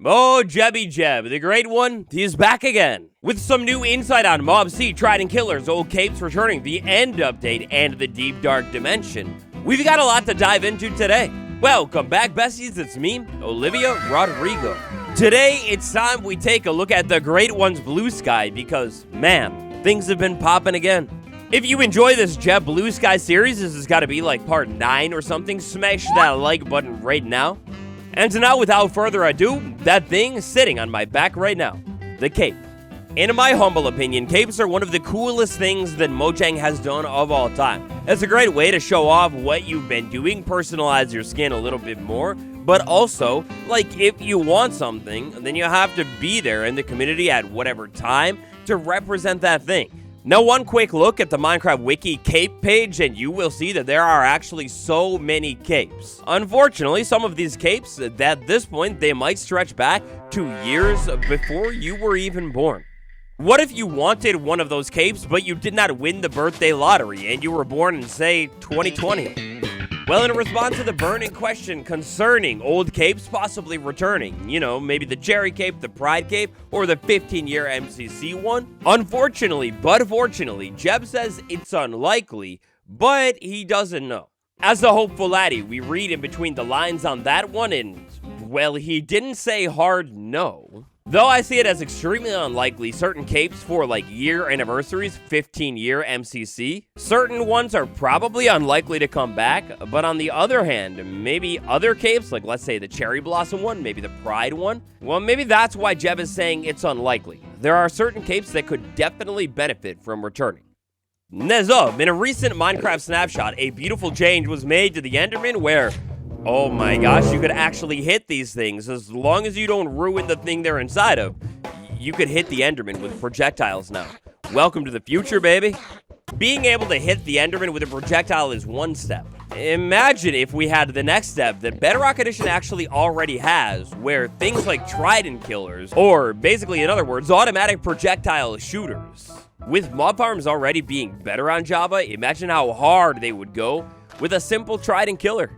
Jeb, the great one, he's back again. With some new insight on Mob C, Trident Killers, Old Capes returning, the End update, and the Deep Dark Dimension. We've got a lot to dive into today. Welcome back, besties, it's me, Olivia Rodrigo. Today, it's time we take a look at the great one's Bluesky because, man, things have been popping again. If you enjoy this Jeb Bluesky series, this has got to be like part 9 or something, smash that like button right now. And so now, without further ado, that thing sitting on my back right now, the cape. In my humble opinion, capes are one of the coolest things that Mojang has done of all time. It's a great way to show off what you've been doing, personalize your skin a little bit more, but also, like, if you want something, then you have to be there in the community at whatever time to represent that thing. Now, one quick look at the Minecraft Wiki cape page, and you will see that there are actually so many capes. Unfortunately, some of these capes, at this point, they might stretch back to years before you were even born. What if you wanted one of those capes, but you did not win the birthday lottery, and you were born in, say, 2020? Well, in response to the burning question concerning old capes possibly returning, you know, maybe the Cherry Cape, the Pride Cape, or the 15-year MCC one, unfortunately, but fortunately, Jeb says it's unlikely, but he doesn't know. As the hopeful laddie, we read in between the lines on that one, and, well, he didn't say hard no. Though I see it as extremely unlikely, certain capes for like year anniversaries, 15-year MCC, certain ones are probably unlikely to come back, but on the other hand, maybe other capes, like let's say the Cherry Blossom one, maybe the Pride one, well maybe that's why Jeb is saying it's unlikely. There are certain capes that could definitely benefit from returning. As of, in a recent Minecraft snapshot, a beautiful change was made to the Enderman where, oh my gosh, you could actually hit these things. As long as you don't ruin the thing they're inside of, you could hit the Enderman with projectiles now. Welcome to the future, baby. Being able to hit the Enderman with a projectile is one step. Imagine if we had the next step that Bedrock Edition actually already has, where things like Trident Killers, or basically in other words, automatic projectile shooters. With mob farms already being better on Java, imagine how hard they would go with a simple Trident Killer.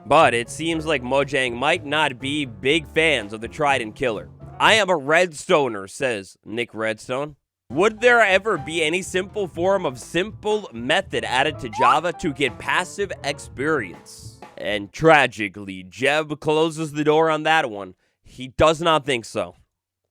But it seems like Mojang might not be big fans of the Trident Killer. I am a Redstoner, says Nick Redstone. Would there ever be any simple form of simple method added to Java to get passive experience? And tragically, Jeb closes the door on that one. He does not think so.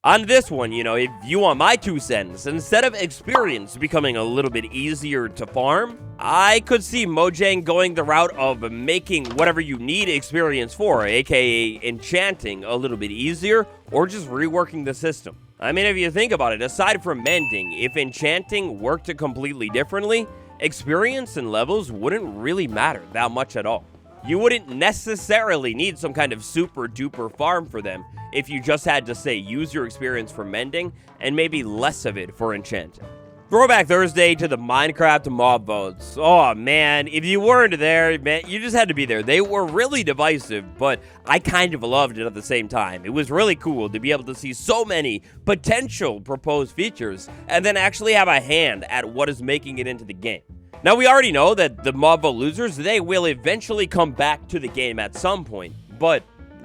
On this one, you know, if you want my 2 cents, instead of experience becoming a little bit easier to farm, I could see Mojang going the route of making whatever you need experience for, aka enchanting, a little bit easier, or just reworking the system. I mean, if you think about it, aside from mending, if enchanting worked completely differently, experience and levels wouldn't really matter that much at all. You wouldn't necessarily need some kind of super duper farm for them if you just had to, say, use your experience for mending and maybe less of it for enchanting. Throwback Thursday to the Minecraft mob votes. Oh man, if you weren't there, man, you just had to be there. They were really divisive, but I kind of loved it at the same time. It was really cool to be able to see so many potential proposed features and then actually have a hand at what is making it into the game. Now, we already know that the mob vote losers, they will eventually come back to the game at some point, but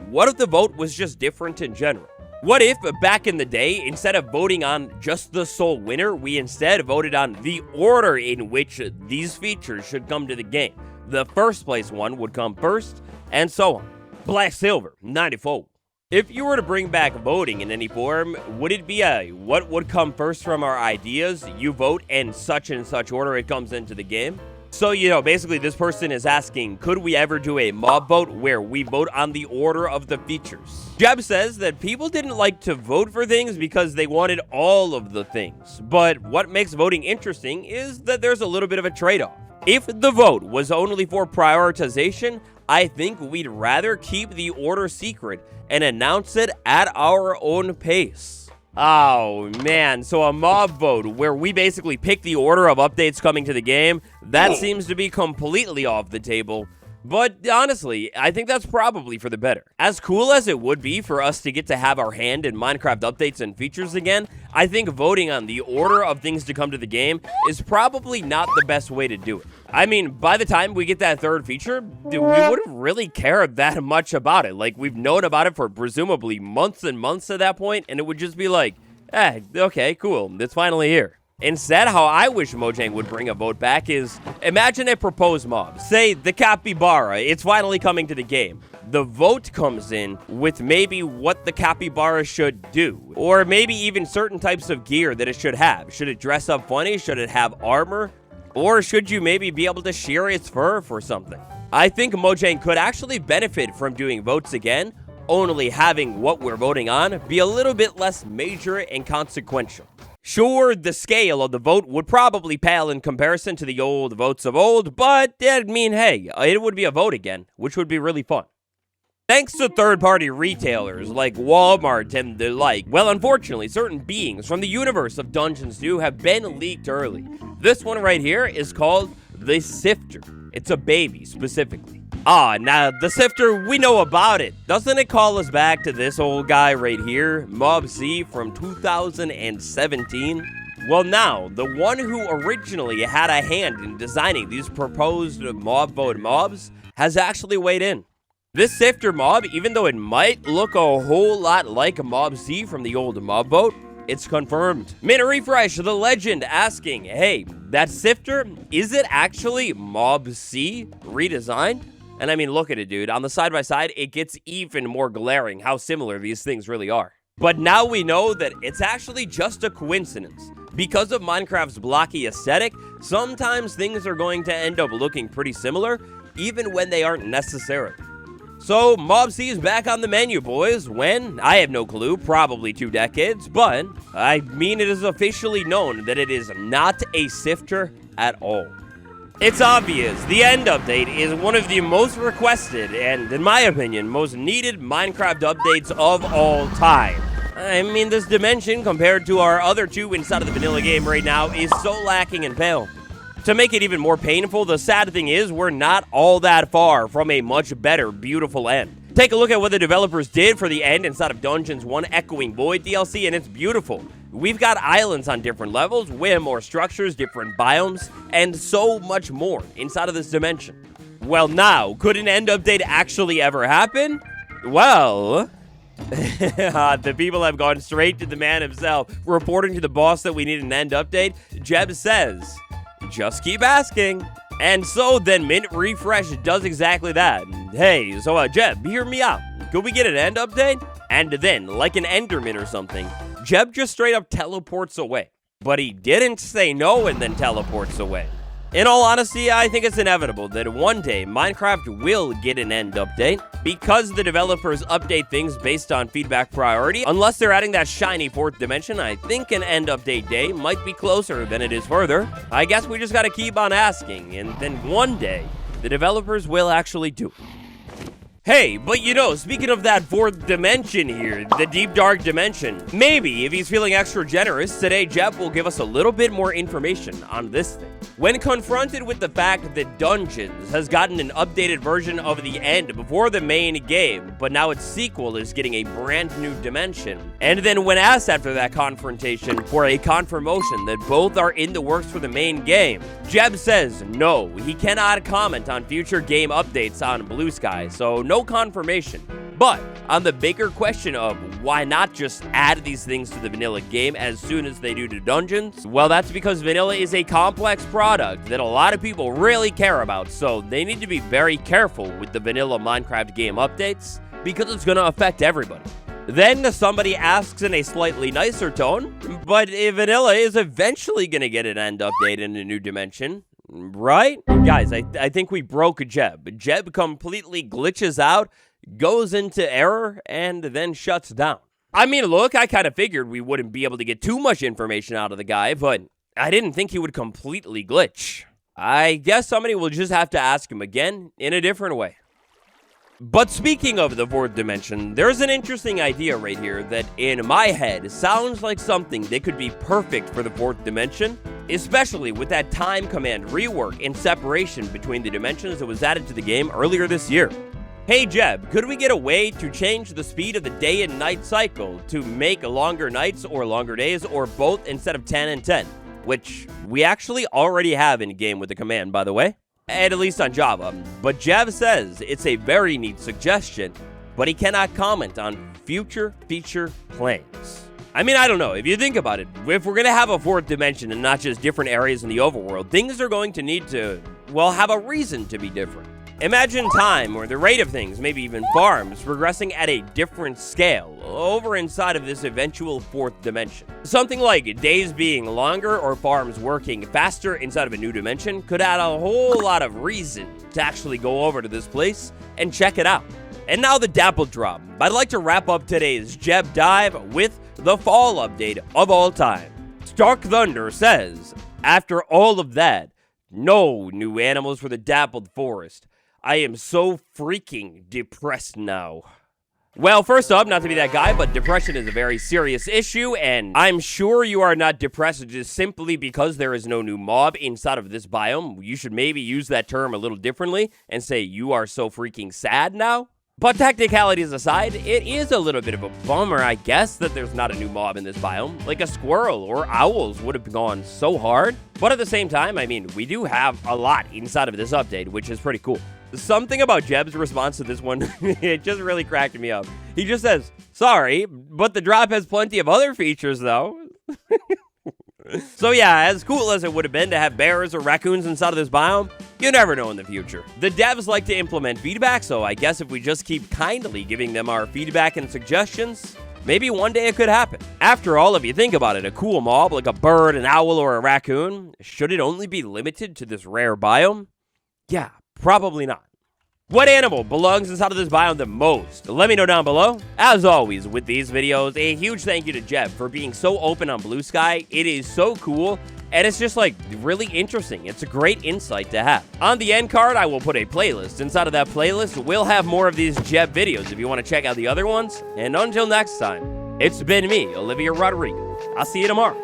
what if the vote was just different in general? What if, back in the day, instead of voting on just the sole winner, we instead voted on the order in which these features should come to the game? The first place one would come first, and so on. Black Silver, 94. If you were to bring back voting in any form, would it be a what would come first from our ideas? You vote in such and such order it comes into the game? So, you know, basically this person is asking, could we ever do a mob vote where we vote on the order of the features? Jeb says that people didn't like to vote for things because they wanted all of the things. But what makes voting interesting is that there's a little bit of a trade-off. If the vote was only for prioritization, I think we'd rather keep the order secret and announce it at our own pace. Oh man, so a mob vote where we basically pick the order of updates coming to the game, that seems to be completely off the table. But honestly, I think that's probably for the better. As cool as it would be for us to get to have our hand in Minecraft updates and features again, I think voting on the order of things to come to the game is probably not the best way to do it. I mean, by the time we get that third feature, we wouldn't really care that much about it. Like, we've known about it for presumably months and months at that point, and it would just be like, okay, cool, it's finally here. Instead, how I wish Mojang would bring a vote back is, imagine a proposed mob. Say, the capybara, it's finally coming to the game. The vote comes in with maybe what the capybara should do, or maybe even certain types of gear that it should have. Should it dress up funny? Should it have armor? Or should you maybe be able to shear its fur for something? I think Mojang could actually benefit from doing votes again, only having what we're voting on be a little bit less major and consequential. Sure, the scale of the vote would probably pale in comparison to the old votes of old, but I mean, hey, it would be a vote again, which would be really fun. Thanks to third-party retailers like Walmart and the like, well, unfortunately, certain beings from the universe of Dungeons 2 have been leaked early. This one right here is called the Sifter. It's a baby, specifically. Now, the Sifter, we know about it. Doesn't it call us back to this old guy right here, Mob C from 2017? Well, now, the one who originally had a hand in designing these proposed mob vote mobs has actually weighed in. This Sifter mob, even though it might look a whole lot like Mob C from the old mob vote, it's confirmed. Mint Refresh, the legend, asking, hey, that Sifter, is it actually Mob C redesigned? And I mean, look at it, dude. On the side-by-side, it gets even more glaring how similar these things really are. But now we know that it's actually just a coincidence. Because of Minecraft's blocky aesthetic, sometimes things are going to end up looking pretty similar, even when they aren't necessarily. So, Mob C is back on the menu, boys. When? I have no clue. Probably 2 decades. But, I mean, it is officially known that it is not a Sifter at all. It's obvious, the end update is one of the most requested and, in my opinion, most needed Minecraft updates of all time. I mean, this dimension, compared to our other 2 inside of the vanilla game right now, is so lacking and pale. To make it even more painful, the sad thing is we're not all that far from a much better, beautiful end. Take a look at what the developers did for the end inside of Dungeons 1 Echoing Void DLC, and it's beautiful. We've got islands on different levels, way more structures, different biomes, and so much more inside of this dimension. Well, now, could an end update actually ever happen? Well, the people have gone straight to the man himself, reporting to the boss that we need an end update. Jeb says, just keep asking. And so then Mint Refresh does exactly that. Hey, so Jeb, hear me out. Could we get an end update? And then, like an Enderman or something, Jeb just straight up teleports away. But he didn't say no and then teleports away. In all honesty, I think it's inevitable that one day Minecraft will get an end update because the developers update things based on feedback priority. Unless they're adding that shiny 4th dimension, I think an end update day might be closer than it is further. I guess we just gotta keep on asking, and then one day, the developers will actually do it. Hey, but you know, speaking of that 4th dimension here, the deep dark dimension, maybe if he's feeling extra generous, today Jeb will give us a little bit more information on this thing. When confronted with the fact that Dungeons has gotten an updated version of the end before the main game, but now its sequel is getting a brand new dimension, and then when asked after that confrontation for a confirmation that both are in the works for the main game, Jeb says no, he cannot comment on future game updates on Bluesky, so no confirmation. But on the bigger question of why not just add these things to the vanilla game as soon as they do to Dungeons, well, that's because vanilla is a complex product that a lot of people really care about, so they need to be very careful with the vanilla Minecraft game updates because it's going to affect everybody. Then somebody asks in a slightly nicer tone, but if vanilla is eventually going to get an end update in a new dimension, right? Guys, I think we broke Jeb. Jeb completely glitches out, goes into error, and then shuts down. I mean, look, I kind of figured we wouldn't be able to get too much information out of the guy, but I didn't think he would completely glitch. I guess somebody will just have to ask him again in a different way. But speaking of the 4th dimension, there's an interesting idea right here that in my head sounds like something that could be perfect for the 4th dimension. especially with that time command rework and separation between the dimensions that was added to the game earlier this year. Hey Jeb, could we get a way to change the speed of the day and night cycle to make longer nights or longer days or both instead of 10 and 10? Which we actually already have in game with the command, by the way, and at least on Java. But Jeb says it's a very neat suggestion, but he cannot comment on future feature plans. I mean, I don't know. If you think about it, if we're going to have a fourth dimension and not just different areas in the overworld, things are going to need to, well, have a reason to be different. Imagine time or the rate of things, maybe even farms, progressing at a different scale over inside of this eventual fourth dimension. Something like days being longer or farms working faster inside of a new dimension could add a whole lot of reason to actually go over to this place and check it out. And now the dappled drop. I'd like to wrap up today's Jeb dive with the fall update of all time. Stark Thunder says, after all of that, no new animals for the dappled forest. I am so freaking depressed now. Well, first up, not to be that guy, but depression is a very serious issue, and I'm sure you are not depressed just simply because there is no new mob inside of this biome. You should maybe use that term a little differently and say you are so freaking sad now. But technicalities aside, it is a little bit of a bummer, I guess, that there's not a new mob in this biome. Like a squirrel or owls would have gone so hard. But at the same time, I mean, we do have a lot inside of this update, which is pretty cool. Something about Jeb's response to this one, it just really cracked me up. He just says, sorry, but the drop has plenty of other features, though. So yeah, as cool as it would have been to have bears or raccoons inside of this biome, you never know in the future. The devs like to implement feedback, so I guess if we just keep kindly giving them our feedback and suggestions, maybe one day it could happen. After all, if you think about it, a cool mob like a bird, an owl, or a raccoon, should it only be limited to this rare biome? Yeah, probably not. What animal belongs inside of this biome the most? Let me know down below. As always with these videos, a huge thank you to Jeb for being so open on Bluesky. It is so cool, and it's just like really interesting. It's a great insight to have. On the end card, I will put a playlist. Inside of that playlist, we'll have more of these Jeb videos if you want to check out the other ones. And until next time, it's been me, Olivia Rodrigo. I'll see you tomorrow.